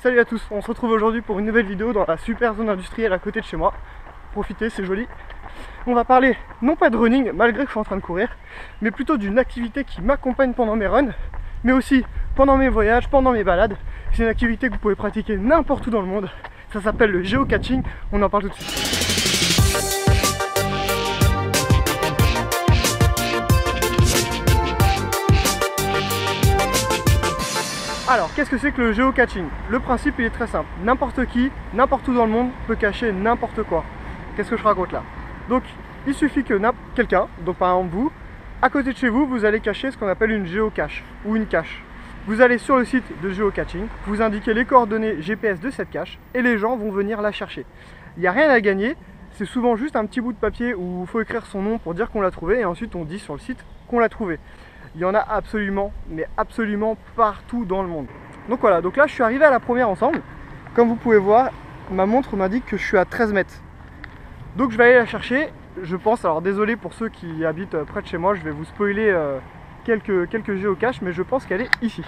Salut à tous, on se retrouve aujourd'hui pour une nouvelle vidéo dans la super zone industrielle à côté de chez moi. Profitez, c'est joli. On va parler non pas de running, malgré que je suis en train de courir, mais plutôt d'une activité qui m'accompagne pendant mes runs, mais aussi pendant mes voyages, pendant mes balades. C'est une activité que vous pouvez pratiquer n'importe où dans le monde. Ça s'appelle le géocaching, on en parle tout de suite. Alors, qu'est-ce que c'est que le géocaching? Le principe, il est très simple. N'importe qui, n'importe où dans le monde peut cacher n'importe quoi. Qu'est-ce que je raconte là? Donc, il suffit que quelqu'un, donc par exemple vous, à côté de chez vous, vous allez cacher ce qu'on appelle une géocache ou une cache. Vous allez sur le site de géocaching, vous indiquez les coordonnées GPS de cette cache et les gens vont venir la chercher. Il n'y a rien à gagner, c'est souvent juste un petit bout de papier où il faut écrire son nom pour dire qu'on l'a trouvé et ensuite on dit sur le site qu'on l'a trouvé. Il y en a absolument, mais absolument partout dans le monde. Donc voilà, donc là je suis arrivé à la première ensemble. Comme vous pouvez voir, ma montre m'indique que je suis à 13 mètres. Donc je vais aller la chercher, je pense, alors désolé pour ceux qui habitent près de chez moi, je vais vous spoiler quelques géocaches, mais je pense qu'elle est ici.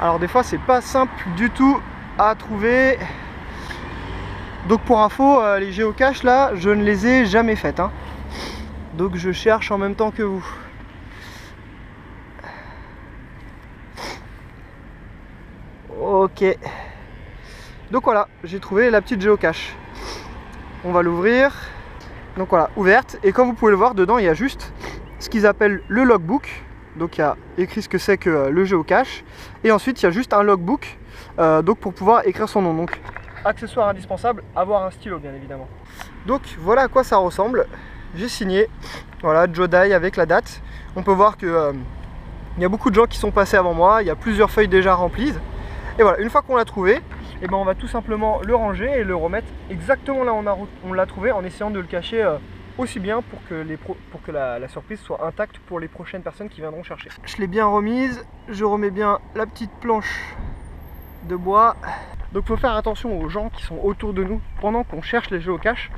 Alors des fois c'est pas simple du tout à trouver. Donc pour info, les géocaches là, je ne les ai jamais faites, hein. Donc je cherche en même temps que vous. Ok. Donc voilà, j'ai trouvé la petite géocache. On va l'ouvrir. Donc voilà, ouverte. Et comme vous pouvez le voir, dedans il y a juste ce qu'ils appellent le logbook. Donc il y a écrit ce que c'est que le géocache. Et ensuite il y a juste un logbook donc pour pouvoir écrire son nom. Donc accessoire indispensable, avoir un stylo bien évidemment. Donc voilà à quoi ça ressemble. J'ai signé, voilà, Jodai avec la date. On peut voir que il y a beaucoup de gens qui sont passés avant moi, il y a plusieurs feuilles déjà remplies. Et voilà, une fois qu'on l'a trouvé, et ben on va tout simplement le ranger et le remettre exactement là où on l'a trouvé, en essayant de le cacher aussi bien pour que la surprise soit intacte pour les prochaines personnes qui viendront chercher. Je l'ai bien remise, je remets bien la petite planche de bois. Donc il faut faire attention aux gens qui sont autour de nous pendant qu'on cherche les géocaches.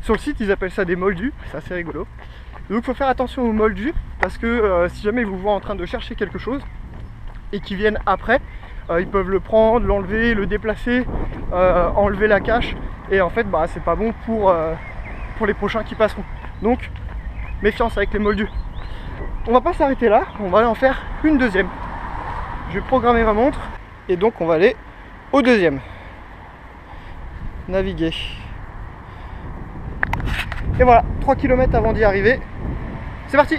Sur le site ils appellent ça des moldus, c'est assez rigolo. Donc il faut faire attention aux moldus parce que si jamais ils vous voient en train de chercher quelque chose et qu'ils viennent après, ils peuvent le prendre, l'enlever, le déplacer, enlever la cache, et en fait bah, c'est pas bon pour les prochains qui passeront. Donc méfiance avec les moldus. On va pas s'arrêter là, on va aller en faire une deuxième. Je vais programmer ma montre et donc on va aller au deuxième. Naviguer. Et voilà, 3 km avant d'y arriver. C'est parti!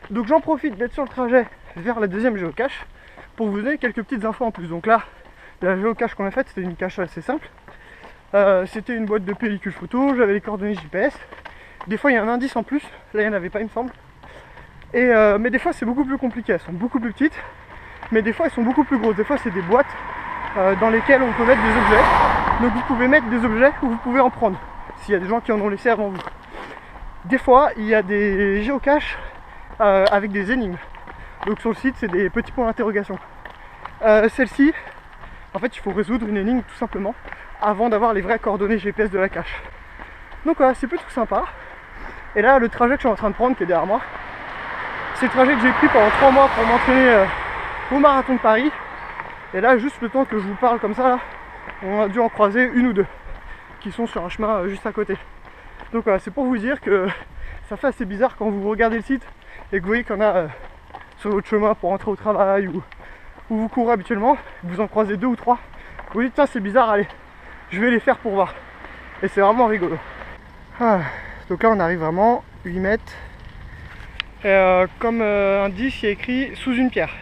Donc j'en profite d'être sur le trajet vers la deuxième géocache pour vous donner quelques petites infos en plus. Donc là, la géocache qu'on a faite, c'était une cache assez simple. C'était une boîte de pellicule photo, j'avais les coordonnées GPS. Des fois il y a un indice en plus, là il n'y en avait pas il me semble. Mais des fois c'est beaucoup plus compliqué, elles sont beaucoup plus petites. Mais des fois elles sont beaucoup plus grosses, des fois c'est des boîtes dans lesquelles on peut mettre des objets. Donc vous pouvez mettre des objets ou vous pouvez en prendre, s'il y a des gens qui en ont laissé avant vous. Des fois il y a des géocaches avec des énigmes. Donc sur le site c'est des petits points d'interrogation. Celle-ci, en fait il faut résoudre une énigme tout simplement avant d'avoir les vraies coordonnées GPS de la cache. Donc voilà, c'est plutôt sympa. Et là le trajet que je suis en train de prendre qui est derrière moi, c'est le trajet que j'ai pris pendant 3 mois pour m'entraîner au marathon de Paris. Et là juste le temps que je vous parle comme ça là, on a dû en croiser une ou deux qui sont sur un chemin juste à côté. Donc voilà, c'est pour vous dire que ça fait assez bizarre quand vous regardez le site et que vous voyez qu'il y en a sur votre chemin pour rentrer au travail ou où vous courez habituellement, vous en croisez 2 ou 3, vous dites tiens c'est bizarre, allez, je vais les faire pour voir. Et c'est vraiment rigolo. Donc là on arrive vraiment 8 mètres. Et comme indice il y a écrit sous une pierre.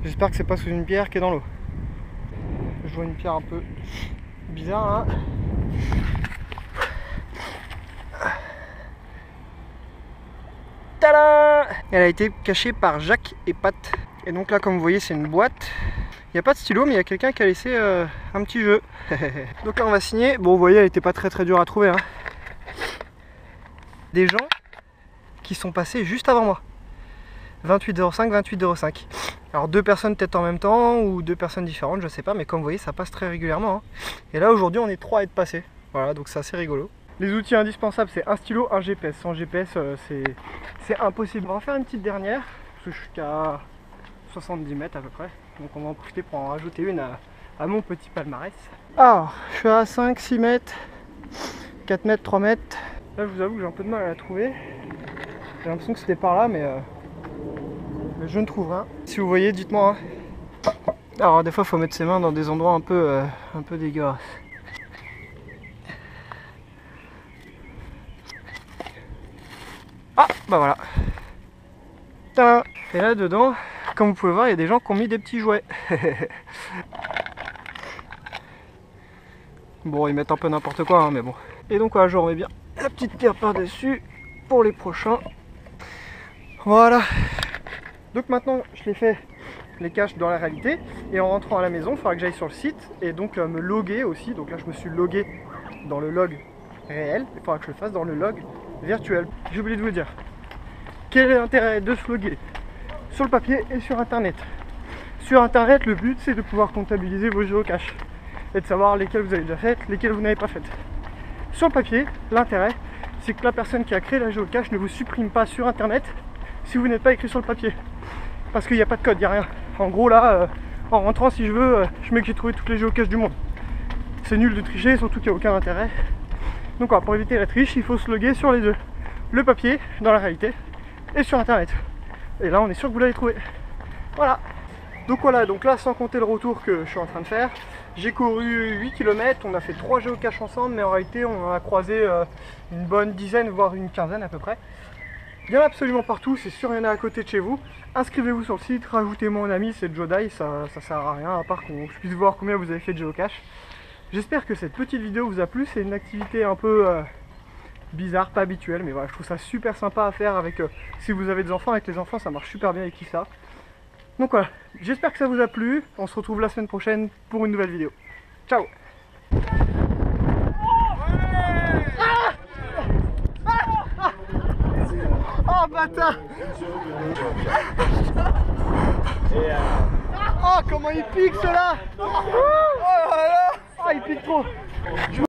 J'espère que c'est pas sous une pierre qui est dans l'eau. Je vois une pierre un peu bizarre là. Tada! Elle a été cachée par Jacques et Pat. Et donc là comme vous voyez c'est une boîte. Il n'y a pas de stylo mais il y a quelqu'un qui a laissé un petit jeu. Donc là on va signer. Bon vous voyez elle n'était pas très dure à trouver, hein. Des gens qui sont passés juste avant moi. 28,05, 28,05. Alors 2 personnes peut-être en même temps ou 2 personnes différentes, je sais pas, mais comme vous voyez ça passe très régulièrement, hein. Et là aujourd'hui on est 3 à être passés. Voilà, donc c'est assez rigolo. Les outils indispensables c'est un stylo, un GPS. Sans GPS c'est impossible. On va faire une petite dernière, parce que je suis qu'à 70 mètres à peu près. Donc on va en profiter pour en rajouter une à mon petit palmarès. Alors, je suis à 5, 6 mètres, 4 mètres, 3 mètres. Là, je vous avoue que j'ai un peu de mal à la trouver. J'ai l'impression que c'était par là, mais je ne trouve rien. Si vous voyez, dites-moi. Hein. Alors, des fois, il faut mettre ses mains dans des endroits un peu dégueulasses. Ah, bah voilà. Tadam. Et là, dedans, comme vous pouvez voir, il y a des gens qui ont mis des petits jouets. Bon, ils mettent un peu n'importe quoi, hein, mais bon. Et donc, voilà, je remets bien la petite pierre par-dessus pour les prochains. Voilà. Donc maintenant, je les fais les caches dans la réalité. Et en rentrant à la maison, il faudra que j'aille sur le site et donc me loguer aussi. Donc là, je me suis logué dans le log réel. Il faudra que je le fasse dans le log virtuel. J'ai oublié de vous le dire. Quel est l'intérêt de se loguer sur le papier et sur internet? Sur internet, le but c'est de pouvoir comptabiliser vos géocaches et de savoir lesquelles vous avez déjà faites, lesquelles vous n'avez pas faites. Sur le papier, l'intérêt c'est que la personne qui a créé la géocache ne vous supprime pas sur internet si vous n'êtes pas écrit sur le papier. Parce qu'il n'y a pas de code, il n'y a rien. En gros là, en rentrant si je veux, je mets que j'ai trouvé toutes les géocaches du monde. C'est nul de tricher, surtout qu'il n'y a aucun intérêt. Donc voilà, pour éviter la triche, il faut se loguer sur les deux. Le papier, dans la réalité, et sur internet. Et là on est sûr que vous l'avez trouvé. Voilà. Donc voilà, donc là sans compter le retour que je suis en train de faire, j'ai couru 8 km, on a fait 3 géocaches ensemble, mais en réalité on en a croisé une bonne dizaine, voire une quinzaine à peu près. Il y en a absolument partout, c'est sûr il y en a à côté de chez vous. Inscrivez-vous sur le site, rajoutez-moi en ami, c'est Jodai, ça sert à rien à part que je puisse voir combien vous avez fait de géocache. J'espère que cette petite vidéo vous a plu, c'est une activité un peu bizarre, pas habituelle, mais voilà, je trouve ça super sympa à faire avec, si vous avez des enfants, avec les enfants ça marche super bien avec ça. Donc voilà, j'espère que ça vous a plu, on se retrouve la semaine prochaine pour une nouvelle vidéo. Ciao. Oh bâtard. Oh comment il pique cela. Oh là là. Oh il pique trop.